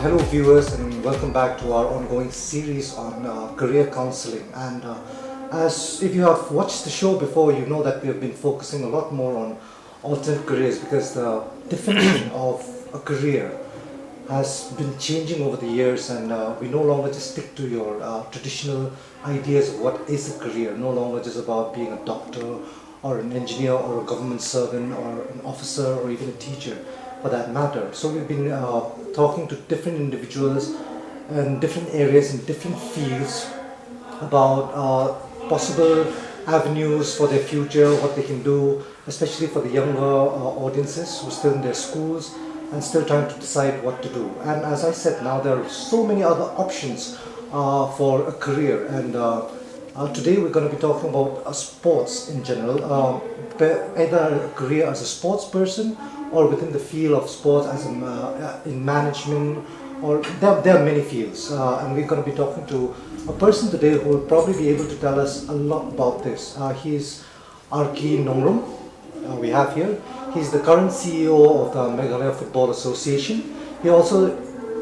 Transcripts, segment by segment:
Hello, viewers, and welcome back to our ongoing series on career counseling. And as if you have watched the show before, you know that we have been focusing a lot more on alternate careers because the definition of a career has been changing over the years, and we no longer just stick to your traditional ideas of what is a career. No longer just about being a doctor or an engineer or a government servant or an officer or even a teacher for that matter. So we've been talking to different individuals in different areas in different fields about possible avenues for their future, what they can do, especially for the younger audiences who are still in their schools and still trying to decide what to do. And as I said, now there are so many other options for a career. And today we're going to be talking about sports in general, either a career as a sports person or within the field of sports as in management, or there are many fields. And we're going to be talking to a person today who will probably be able to tell us a lot about this. He's Arki Nongrum, we have here. He's the current CEO of the Meghalaya Football Association. He also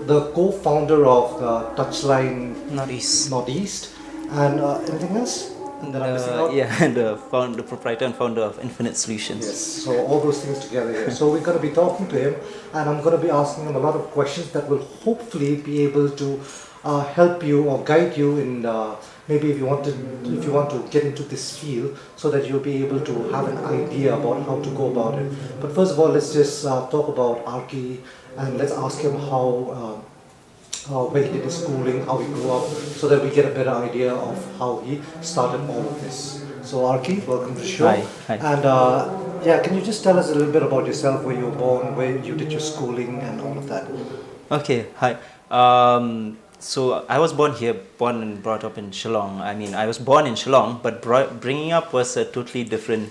the co-founder of the Touchline Northeast. And anything else that I'm missing out? Yeah, and the proprietor and founder of Infinite Solutions. Yes, so all those things together here. So we're going to be talking to him, and I'm going to be asking him a lot of questions that will hopefully be able to help you or guide you in maybe if you want to get into this field, so that you'll be able to have an idea about how to go about it. But first of all, let's just talk about Arki, and let's ask him how. Where he did his schooling, how he grew up, so that we get a better idea of how he started all of this. So Arki, welcome to the show. Hi. And yeah, can you just tell us a little bit about yourself, where you were born, where you did your schooling and all of that? Okay, hi. So I was born and brought up in Shillong. I mean, I was born in Shillong, but bringing up was a totally different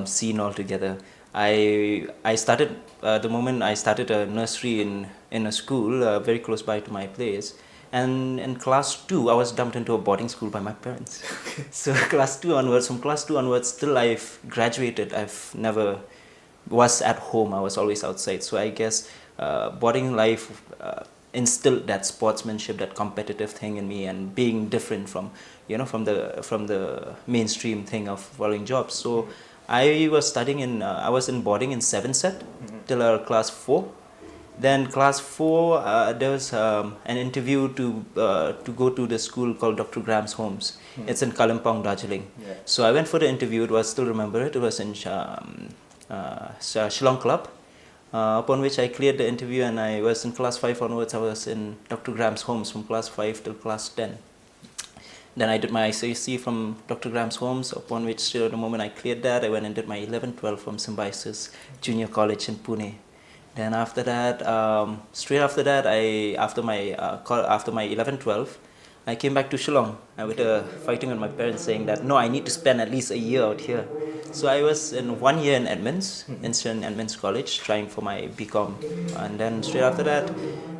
scene altogether. I started the moment I started a nursery in a school very close by to my place, and in class 2 I was dumped into a boarding school by my parents. So from class 2 onwards till I've graduated, I've never was at home. I was always outside. So I guess boarding life instilled that sportsmanship, that competitive thing in me, and being different from the mainstream thing of following jobs. So I was studying I was in boarding in 7th set till class 4. Then class 4, there was an interview to go to the school called Dr. Graham's Homes. It's in Kalimpong, Darjeeling. Yeah. So I went for the interview. It was in Shillong Club. Upon which I cleared the interview, and I was in class 5 onwards. I was in Dr. Graham's Homes from class 5 till class 10. Then I did my ICSE from Dr. Graham's Homes, upon which the moment I cleared that, I went and did my 11-12 from Symbiosis Junior College in Pune. Then after that, straight after that, after my 11-12, I came back to Shillong. I was fighting with my parents, saying that no, I need to spend at least a year out here. So I was in 1 year in Edmonds, in Edmonds College, trying for my BCom. And then straight after that,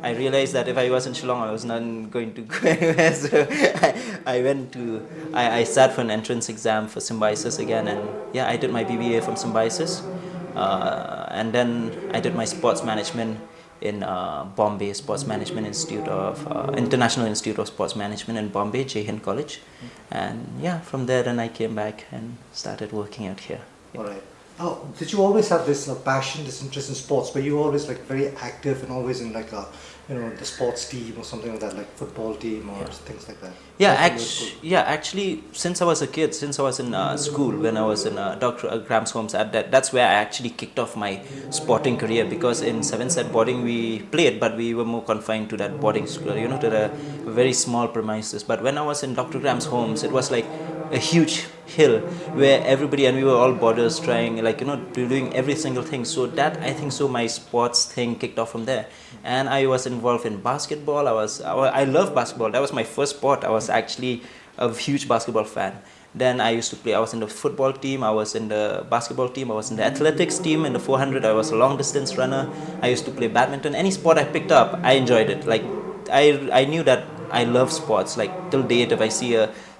I realized that if I was in Shillong, I was not going to go anywhere. So I sat for an entrance exam for Symbiosis again, and yeah, I did my BBA from Symbiosis. And then I did my sports management in Bombay, Sports Management Institute of International Institute of Sports Management in Bombay, Jai Hind College. And yeah, from there then I came back and started working out here. Yeah. All right. Oh, did you always have this passion, this interest in sports? Were you always like very active and always in like the sports team or something like that, like football team or things like that? Actually, since I was a kid, since I was in school, when I was in Dr. Graham's Homes, that's where I actually kicked off my sporting career, because in 7th set boarding we played, but we were more confined to that boarding school, to the very small premises. But when I was in Dr. Graham's Homes, it was like a huge hill where everybody, and we were all boarders trying doing every single thing. So that, I think so, my sports thing kicked off from there. And I was involved in basketball. I love basketball. That was my first sport. I was actually a huge basketball fan. Then I used to play. I was in the football team. I was in the basketball team. I was in the athletics team. In the 400, I was a long distance runner. I used to play badminton. Any sport I picked up, I enjoyed it. Like I knew that I love sports. Like till date, if I see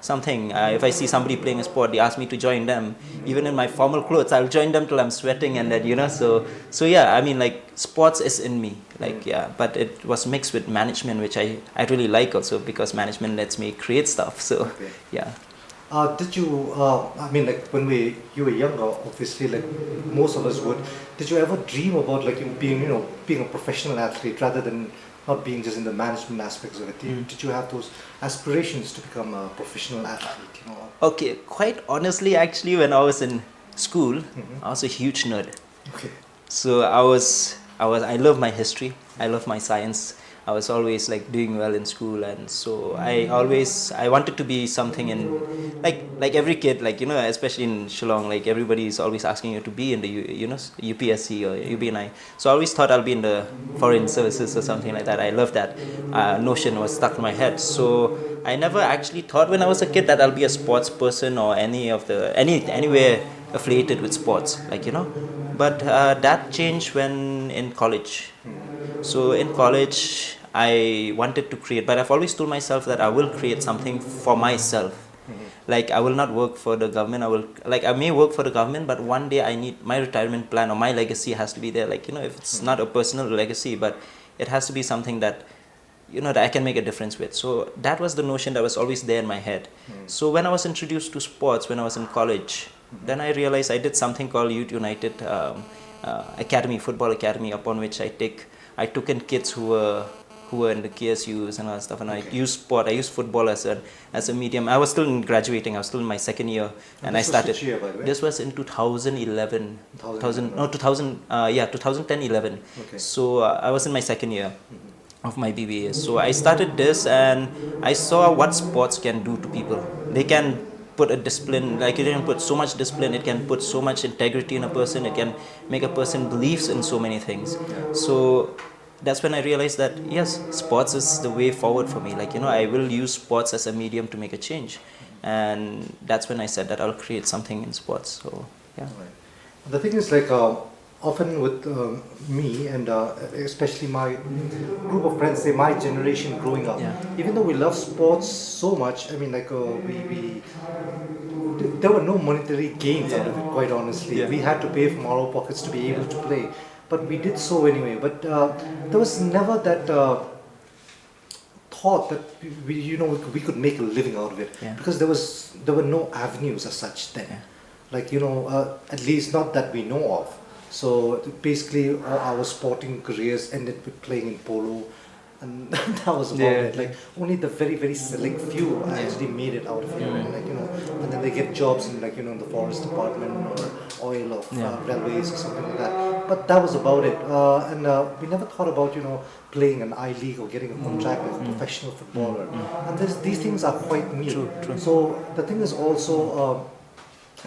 something. If I see somebody playing a sport, they ask me to join them. Even in my formal clothes, I'll join them till I'm sweating, and then so yeah. I mean, like sports is in me, like yeah. But it was mixed with management, which I really like also because management lets me create stuff. So Okay. yeah. Did you, I mean, like when you were younger, obviously, like most of us would, did you ever dream about like being a professional athlete rather than not being just in the management aspects of it? Did you have those aspirations to become a professional athlete, you know? Okay, quite honestly, actually, when I was in school, I was a huge nerd. Okay. So I love my history. I love my science. I was always like doing well in school, and so I wanted to be something in like every kid, like especially in Shillong, like everybody is always asking you to be in the UPSC or UBNI. So I always thought I'll be in the foreign services or something like that. I love that notion was stuck in my head. So I never actually thought when I was a kid that I'll be a sports person or anywhere affiliated with sports, But that changed when in college. So in college, I wanted to create, but I've always told myself that I will create something for myself. Like I will not work for the government. I may work for the government, but one day I need my retirement plan or my legacy has to be there. If it's not a personal legacy, but it has to be something that that I can make a difference with. So that was the notion that was always there in my head. So when I was introduced to sports when I was in college, then I realized I did something called Youth United Academy, Football Academy, upon which I took in kids who were in the KSUs and all that stuff, and I used football as a medium. I was still graduating. I was still in my second year, and I started. Which year, by the way? This was in 2011. 2010-11. Okay. So I was in my second year of my BBA. So I started this, and I saw what sports can do to people. They can put a discipline, like it can put so much discipline, it can put so much integrity in a person, it can make a person believes in so many things. So that's when I realized that yes, sports is the way forward for me. I will use sports as a medium to make a change, and that's when I said that I'll create something in sports. So yeah. Right. The thing is, often with me and especially my group of friends, say my generation growing up, Yeah. even though we love sports so much, I mean, there were no monetary gains out of it, quite honestly. Yeah. We had to pay from our own pockets to be able to play, but we did so anyway. But there was never that thought that we could make a living out of it, Yeah. because there were no avenues as such then. Yeah. At least not that we know of. So basically, all our sporting careers ended with playing in polo, and that was about it. Only the very, very select few actually made it out of here, and and then they get jobs in in the forest department or oil of railways or something like that. But that was about it, and we never thought about playing an I League or getting a contract as a professional footballer. And these things are quite new. True. So the thing is also,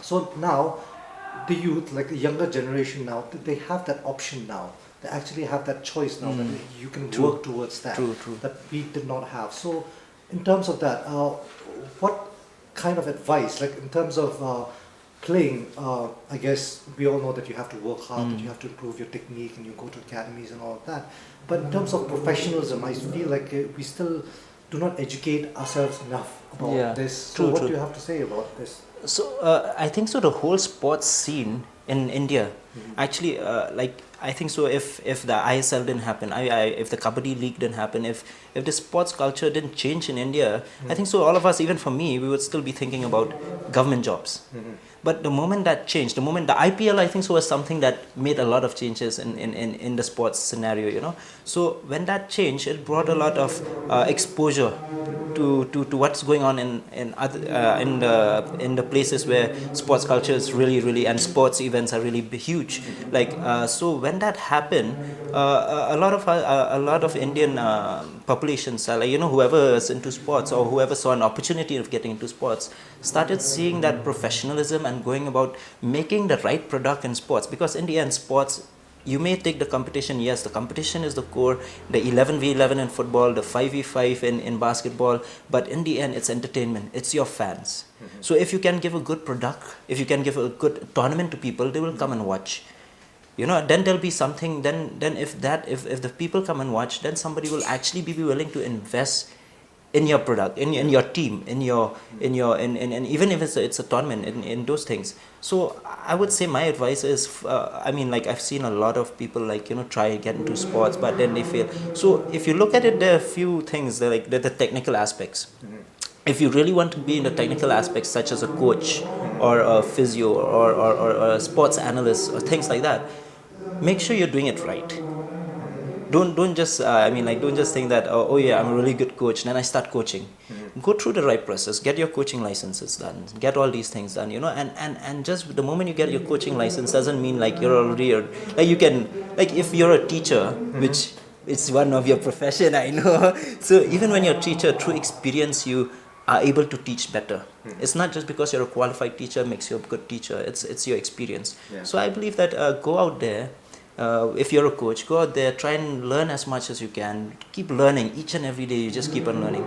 so now, the youth, like the younger generation now, they have that option now. They actually have that choice now that you can work towards that. True. That we did not have. So, in terms of that, what kind of advice, like in terms of playing, I guess we all know that you have to work hard, that you have to improve your technique, and you go to academies and all of that. But in terms of professionalism, I feel like we still do not educate ourselves enough about this. So, what do you have to say about this? So I think so. The whole sports scene in India, actually, I think so. If the ISL didn't happen, if the Kabaddi League didn't happen, if the sports culture didn't change in India, I think so. All of us, even for me, we would still be thinking about government jobs. But the moment that changed, the moment the IPL, I think so, was something that made a lot of changes in the sports scenario. So when that changed, it brought a lot of exposure to what's going on in the places where sports culture is really and sports events are really huge. So when that happened, a lot of Indian populations, whoever is into sports or whoever saw an opportunity of getting into sports, started seeing that professionalism and going about making the right product in sports. Because in the end, sports, you may take the competition, yes, the competition is the core, the 11v11 in football, the 5v5 in basketball, but in the end, it's entertainment, it's your fans. So if you can give a good product, if you can give a good tournament to people, they will come and watch. Then there'll be something, then if the people come and watch, then somebody will actually be willing to invest in your product, in your team, in even if it's a tournament, in those things. So I would say my advice is, I mean, like I've seen a lot of people like try and get into sports, but then they fail. So if you look at it, there are a few things that like the technical aspects. If you really want to be in the technical aspects, such as a coach or a physio or a sports analyst or things like that, make sure you're doing it right. Don't just I mean, like, don't just think that, oh yeah, I'm a really good coach, then I start coaching. Go through the right process, get your coaching licenses done, get all these things done, and just the moment you get your coaching license doesn't mean like you're already like you can, like if you're a teacher, which it's one of your profession, I know. So even when you're a teacher, through experience you are able to teach better. It's not just because you're a qualified teacher makes you a good teacher. It's your experience. So I believe that go out there. If you're a coach, go out there, try and learn as much as you can. Keep learning each and every day. You just keep on learning.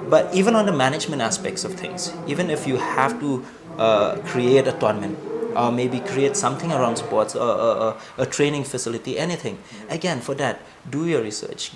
But even on the management aspects of things, even if you have to create a tournament or maybe create something around sports, a training facility, anything. Again, for that, do your research.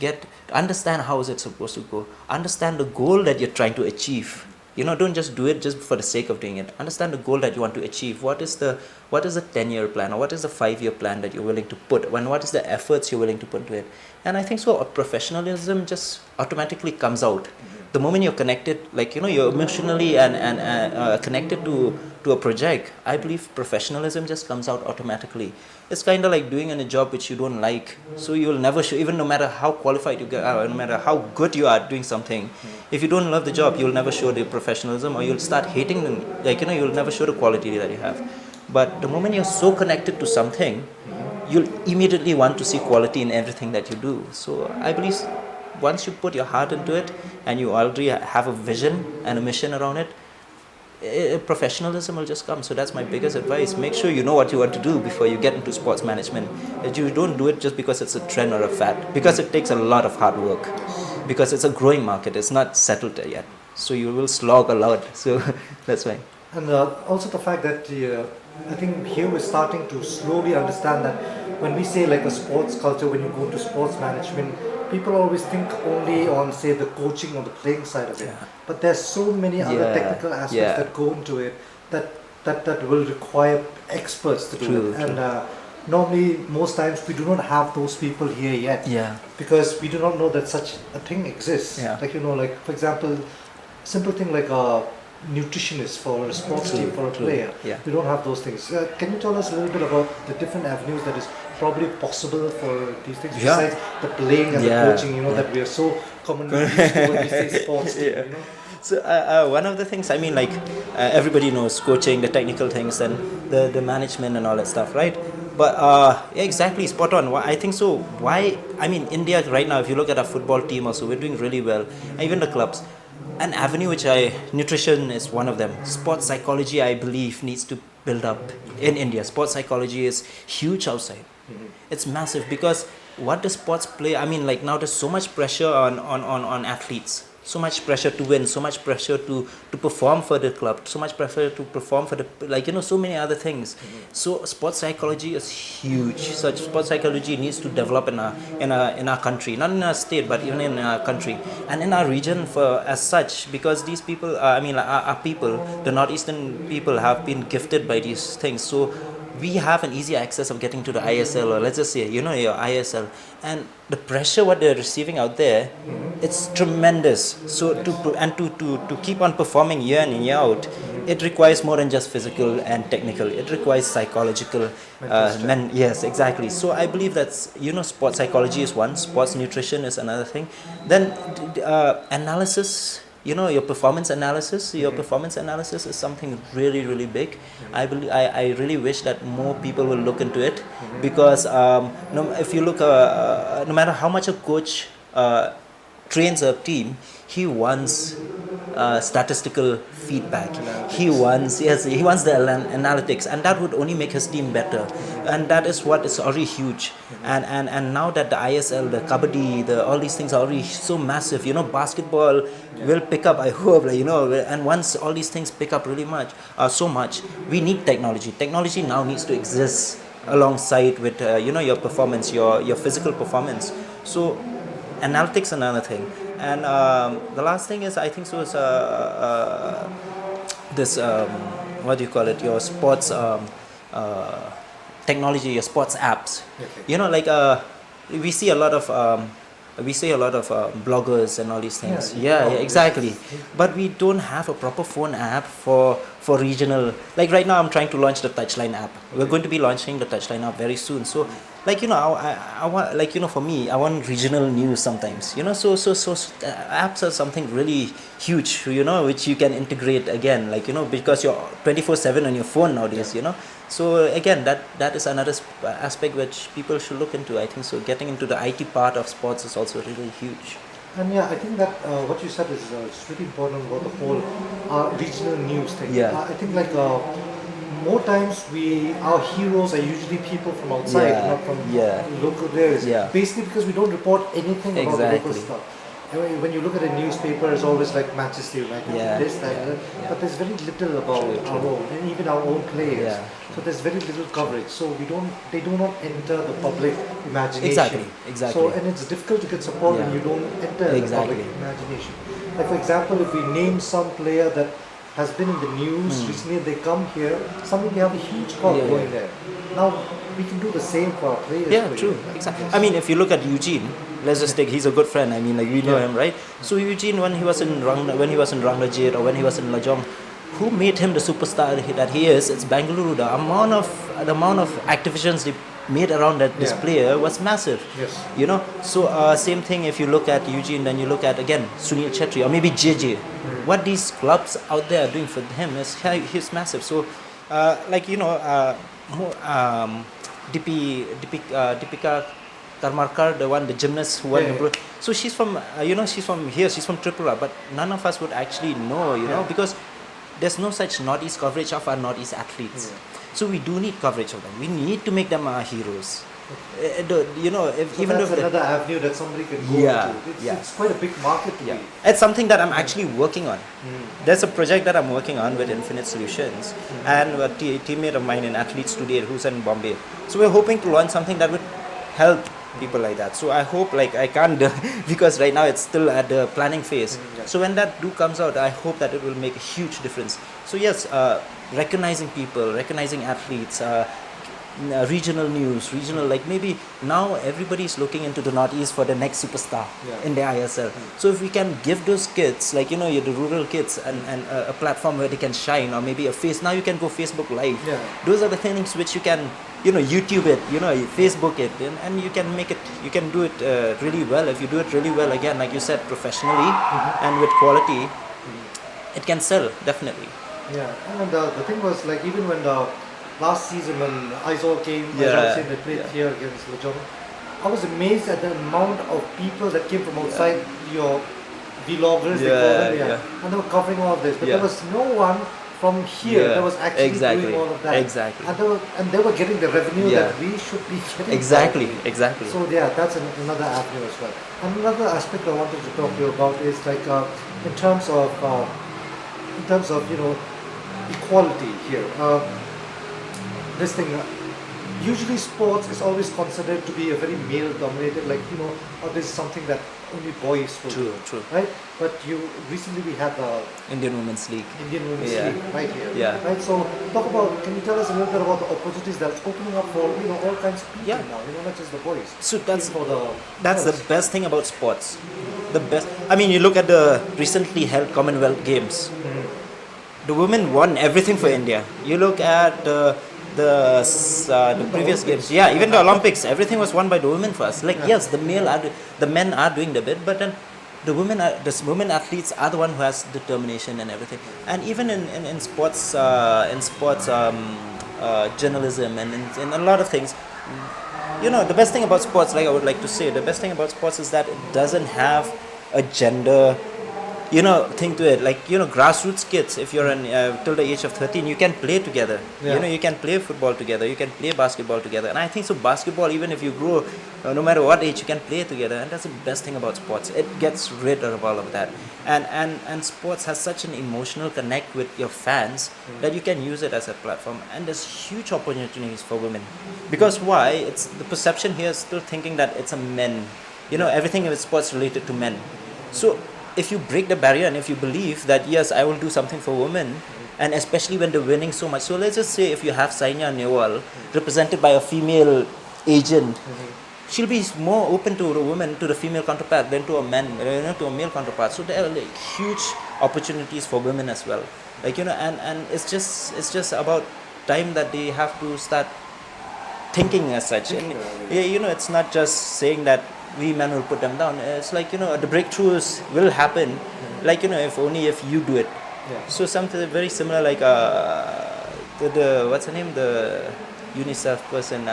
Understand how is it supposed to go. Understand the goal that you're trying to achieve. Don't just do it just for the sake of doing it. Understand the goal that you want to achieve. What is the 10-year plan, or what is the 5-year plan that you're willing to put, what is the efforts you're willing to put to it. And I think so professionalism just automatically comes out. The moment you're connected, like you're emotionally and connected to a project, I believe professionalism just comes out automatically. It's kind of like doing a job which you don't like, so you'll never show, even no matter how qualified you get, no matter how good you are doing something, if you don't love the job, you'll never show the professionalism, or you'll start hating them, like you'll never show the quality that you have. But the moment you're so connected to something, you'll immediately want to see quality in everything that you do. So I believe once you put your heart into it and you already have a vision and a mission around it, professionalism will just come. So that's my biggest advice. Make sure you know what you want to do before you get into sports management. That you don't do it just because it's a trend or a fad, because it takes a lot of hard work, because it's a growing market, it's not settled yet, so you will slog a lot. So that's why. And also the fact that I think here we're starting to slowly understand that when we say like a sports culture, when you go to sports management, people always think only on, say, the coaching or the playing side of it. Yeah. But there's so many other technical aspects that go into it that will require experts to do it. And normally, most times, we do not have those people here yet. Because we do not know that such a thing exists. Like, like, for example, simple thing like a nutritionist for a sports team, for a player. We don't have those things. Can you tell us a little bit about the different avenues that is probably possible for these things, besides the playing and the coaching, that we are so commonly used to when we say sports team, So one of the things, I mean, like everybody knows coaching, the technical things, and the management and all that stuff, right? But exactly, spot on. I think so. Why? I mean, India right now, if you look at our football team also, we're doing really well. Even the clubs. An avenue nutrition is one of them. Sports psychology, I believe, needs to build up in India. Sports psychology is huge outside. It's massive, because what the sports play, I mean, like now there's so much pressure on athletes, so much pressure to win, so much pressure to perform for the club, so much pressure to perform for the, so many other things. So sports psychology is huge. Such sports psychology needs to develop in our country, not in our state, but even in our country and in our region for as such, because these people, our people, the northeastern people, have been gifted by these things. So we have an easy access of getting to the ISL, or let's just say, your ISL, and the pressure what they're receiving out there, it's tremendous. So to keep on performing year in and year out, it requires more than just physical and technical. It requires psychological. Yes, exactly. So I believe that's sports psychology is one, sports nutrition is another thing. Then analysis. Your performance analysis is something really, really big. I really wish that more people will look into it, because if you look, no matter how much a coach trains a team, he wants statistical feedback. He wants the analytics, and that would only make his team better. And that is what is already huge. And now that the ISL, the Kabaddi, all these things are already so massive. Basketball will pick up, I hope. And once all these things pick up really much, so much, we need technology. Technology now needs to exist alongside with your performance, your physical performance. So analytics, another thing. And the last thing is, I think so is this what do you call it? Your sports uh, technology, your sports apps. Okay. You know, like we see a lot of bloggers and all these things. Yeah, Yeah, exactly. But we don't have a proper phone app for regional. Like right now, I'm trying to launch the Touchline app. We're going to be launching the Touchline app very soon. So, like I want, like for me, I want regional news sometimes. Apps are something really huge. Which you can integrate again. Because you're 24/7 on your phone nowadays. So again, that is another aspect which people should look into. I think so. Getting into the IT part of sports is also really huge. And yeah, I think that what you said is it's really important about the whole regional news thing. Yeah. I think like more times our heroes are usually people from outside, Yeah, not from yeah. local areas. Yeah. Basically because we don't report anything about the local Exactly. stuff. I mean, when you look at a newspaper, it's always like Manchester United, Yeah, this, that, yeah, that. yeah. But there's very little about True, our true. own, and even our own players. Yeah. So there's very little coverage. So they do not enter the public imagination. Exactly. So and it's difficult to get support when Yeah. you don't enter the public Exactly. imagination. Like for example, if we name some player that has been in the news recently, and they come here, suddenly we have a huge crowd Yeah, going there. Now we can do the same for our players. Yeah, for true. you. Exactly. Yes. I mean, if you look at Eugene, let's just take. He's a good friend. I mean, like we know Yeah. him, right? So Eugene, when he was in Ranglajit or when he was in Lajong, who made him the superstar that he is? It's Bangalore. The amount of activations they made around this Yeah. player was massive. Yes. So same thing if you look at Eugene, then you look at again Sunil Chetri or maybe JJ. What these clubs out there are doing for him is massive. So Deepika Karmarkar, the gymnast who won Yeah, the yeah. so she's from she's from here, she's from Tripura, but none of us would actually know, Yeah. because there's no such Northeast coverage of our Northeast athletes. So we do need coverage of them. We need to make them our heroes. So Even that's if another avenue that somebody can go Yeah, to. yeah. It's quite a big market to yeah, be. it's something that I'm actually working on. There's a project that I'm working on with Infinite Solutions and a teammate of mine in Athletes Today who's in Bombay. So we're hoping to launch something that would help people like that. So I hope, like, I can't because right now it's still at the planning phase. Yeah. So when that comes out, I hope that it will make a huge difference. So yes, recognizing people, recognizing athletes, regional news, like maybe now everybody is looking into the Northeast for the next superstar Yeah. in the ISL. So if we can give those kids, like the rural kids, and a platform where they can shine, or maybe a face. Now you can go Facebook Live. Yeah. Those are the things which you can, YouTube it, Facebook it, and you can make it. You can do it really well. If you do it really well, again, like you said, professionally and with quality, it can sell definitely. Yeah, and the thing was like even when the last season when Aizawl came, Yeah, Aizawl came, they played yeah. here against Lajong, I was amazed at the amount of people that came from outside, your vloggers, they call them, Yeah. and they were covering all of this, but Yeah. there was no one from here Yeah, that was actually exactly, doing all of that. exactly. And they were getting the revenue Yeah. that we should be getting. Exactly. So yeah, that's another avenue as well. And another aspect I wanted to talk to you about is like in terms of equality here. This thing, usually sports is always considered to be a very male-dominated, like this is something that only boys will do, True. right? But recently we had the Indian Women's League. Indian Women's Yeah. League right here, Yeah. right? So can you tell us a little bit about the opportunities that's opening up for all kinds of people Yeah. now, not just the boys. So that's Even for That's the girls. best thing about sports. The best. I mean, you look at the recently held Commonwealth Games. The women won everything for India. You look at the previous games. Yeah, even the Olympics. Everything was won by the women first. Like yes, the men are doing the bit, but then the women athletes are the one who has determination and everything. And even in sports journalism and in a lot of things. The best thing about sports, like I would like to say, the best thing about sports is that it doesn't have a gender, thing to it. Like, grassroots kids, if you're till the age of 13, you can play together. Yeah. You can play football together, you can play basketball together. And I think so basketball, even if you grow, no matter what age, you can play together. And that's the best thing about sports. It gets rid of all of that. And sports has such an emotional connect with your fans that you can use it as a platform. And there's huge opportunities for women. Because why? It's the perception here is still thinking that it's a men. Everything with sports related to men. So if you break the barrier and if you believe that yes, I will do something for women, and especially when they're winning so much. So let's just say if you have Sainya Nehwal represented by a female agent, she'll be more open to the woman, to the female counterpart than to a man, to a male counterpart. So there are like huge opportunities for women as well. Like and it's just about time that they have to start thinking as such. And yeah, it's not just saying that we men will put them down. It's like the breakthroughs will happen. Like if only if you do it. Yeah. So something very similar like the what's her name, the UNICEF person,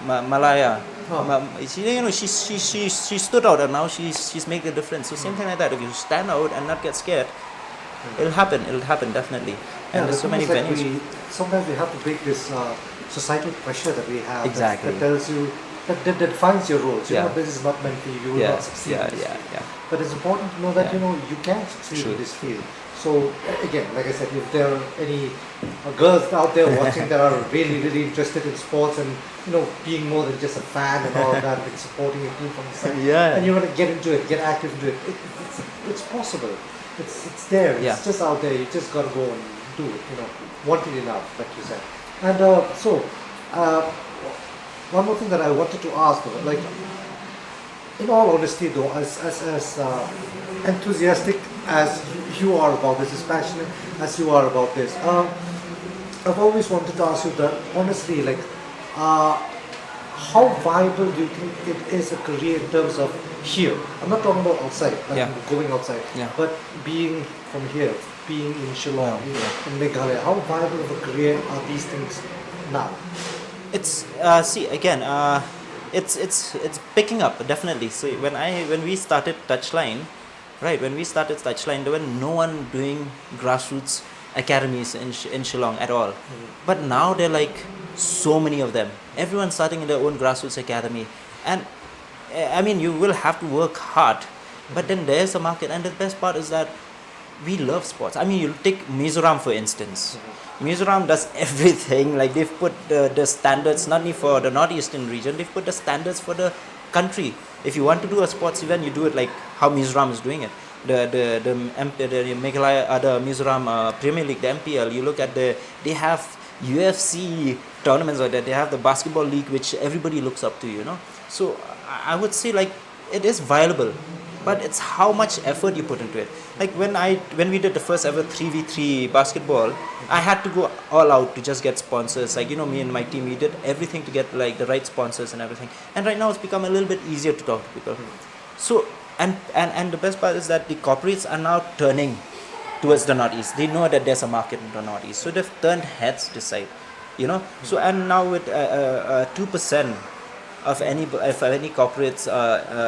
Malaya. Oh. She stood out and now she's making a difference. So same thing like that. If you stand out and not get scared, it'll happen. It'll happen definitely. And there's so many venues. Sometimes we have to break this societal pressure that we have. Exactly. That tells you that defines your roles. Yeah. This is not meant for you. You will not succeed. Yeah, in this yeah, field. yeah. But it's important to know that Yeah. you can succeed True. in this field. So again, like I said, if there are any girls out there watching that are really, really interested in sports and being more than just a fan and all that, and supporting a team from the side, Yeah. and you want to get into it, get active into it, it's possible. It's there. Yeah. It's just out there. You just gotta go and do it. Want it enough, like you said. And one more thing that I wanted to ask, though, like, in all honesty, though, as enthusiastic as you are about this, as passionate as you are about this, I've always wanted to ask you that, honestly, like, how viable do you think it is a career in terms of here? I'm not talking about outside, like Yeah. going outside, Yeah. but being from here, being in Shillong, in Meghalaya, how viable of a career are these things now? It's see again. It's picking up definitely. So when we started Touchline, right? When we started Touchline, there were no one doing grassroots academies in Shillong at all. But now there are like so many of them. Everyone's starting in their own grassroots academy, and I mean you will have to work hard, but then there's a market. And the best part is that we love sports. I mean, you take Mizoram for instance. Mizoram does everything. Like they've put the standards not only for the northeastern region, they've put the standards for the country. If you want to do a sports event, you do it like how Mizoram is doing it. The Meghalaya, the Mizoram Premier League, the MPL. You look at they have UFC tournaments like that. They have the basketball league, which everybody looks up to. So I would say like it is viable, but it's how much effort you put into it. Like when we did the first ever 3v3 basketball, I had to go all out to just get sponsors. Like me and my team, we did everything to get like the right sponsors and everything. And right now it's become a little bit easier to talk to people. So and the best part is that the corporates are now turning towards the northeast. They know that there's a market in the northeast, so they've turned heads this side. So and now with 2% of any corporate's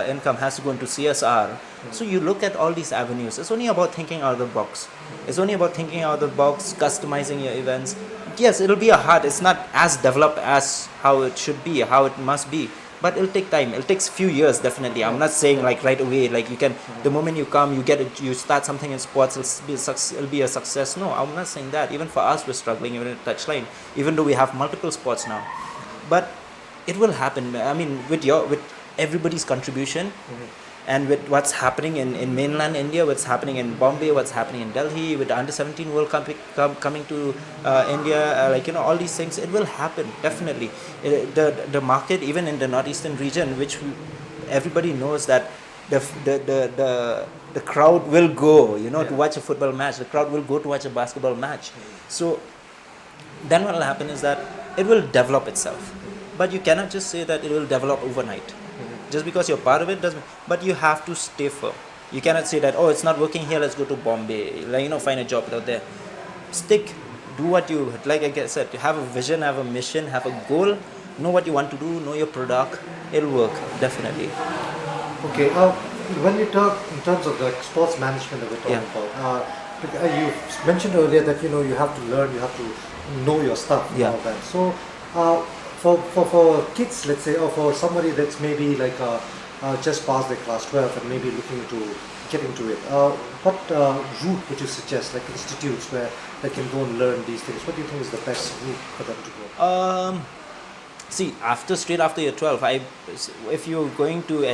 income has to go into CSR. So you look at all these avenues. It's only about thinking out of the box. It's only about thinking out of the box, customizing your events. Yes, it'll be it's not as developed as how it should be, how it must be. But it'll take time. It takes few years, definitely. I'm not saying like right away. Like you can, the moment you come, you start something in sports, it'll be a success. No, I'm not saying that. Even for us, we're struggling even at Touchline, even though we have multiple sports now. But it will happen. I mean, with everybody's contribution, and with what's happening in mainland India, what's happening in Bombay, what's happening in Delhi, with the under-17 World Cup coming to India, all these things, it will happen definitely. The market, even in the northeastern region, which everybody knows that the crowd will go, to watch a football match. The crowd will go to watch a basketball match. So then what will happen is that it will develop itself. But you cannot just say that it will develop overnight. Just because you're part of it doesn't. But you have to stay firm. You cannot say that, it's not working here, let's go to Bombay. Find a job out there. Stick. Do what you, like I said, you have a vision, have a mission, have a goal. Know what you want to do, know your product. It'll work, definitely. Okay, when we talk in terms of the sports management that we're talking about, you mentioned earlier that you have to learn, you have to know your stuff and all that. So for kids, let's say, or for somebody that's maybe like just passed their class 12 and maybe looking to get into it, what route would you suggest, like institutes where they can go and learn these things? What do you think is the best route for them to go? see, straight after year 12, if you're going to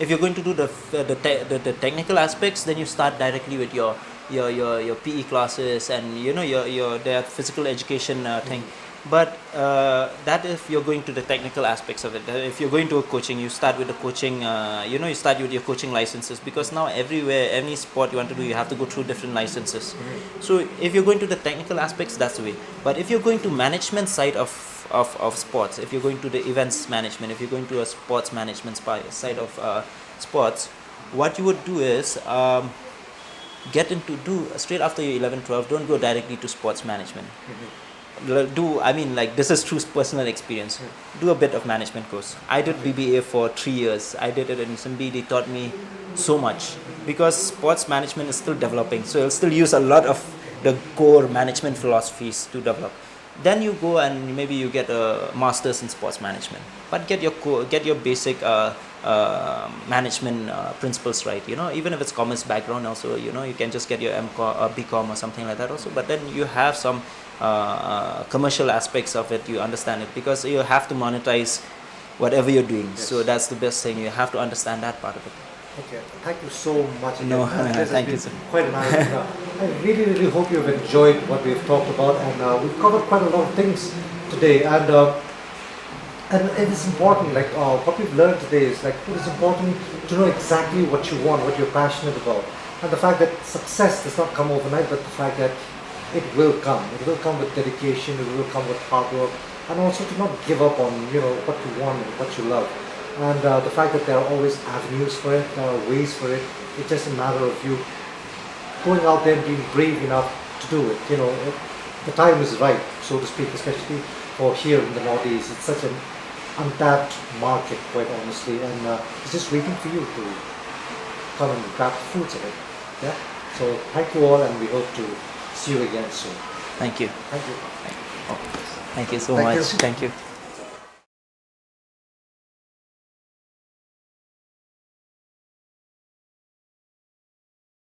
if you're going to do the technical aspects, then you start directly with your PE classes, and your their physical education thing. But that if you're going to the technical aspects of it. If you're going to a coaching, you start with the coaching. You start with your coaching licenses, because now everywhere, any sport you want to do, you have to go through different licenses. So if you're going to the technical aspects, that's the way. But if you're going to management side of sports, if you're going to the events management, if you're going to a sports management side of sports, what you would do is get into do straight after your 11 12. Don't go directly to sports management. This is true personal experience. Do a bit of management course. I did BBA for 3 years. I did it in SMB. They taught me so much, because sports management is still developing, so it'll still use a lot of the core management philosophies to develop. Then you go and maybe you get a master's in sports management, but get your basic management principles right. Even if it's commerce background, also you can just get your MCom or BCom or something like that also. But then you have some commercial aspects of it. You understand it, because you have to monetize whatever you're doing. Yes. So that's the best thing. You have to understand that part of it. Okay, thank you so much again. No, This has thank been you, sir. quite nice. I really, really hope you've enjoyed what we've talked about, and we've covered quite a lot of things today. And it is important, like what we've learned today is like it is important to know exactly what you want, what you're passionate about, and the fact that success does not come overnight, but the fact that it will come. It will come with dedication. It will come with hard work, and also to not give up on what you want and what you love. And the fact that there are always avenues for it, there are ways for it. It's just a matter of you going out there and being brave enough to do it. The time is right, so to speak, especially for here in the Northeast. It's such an untapped market, quite honestly, and it's just waiting for you to come and grab the fruits of it. Yeah. So thank you all, and we hope to see you again soon. Thank you. Thank you. Thank you so Thank much. you. Thank you.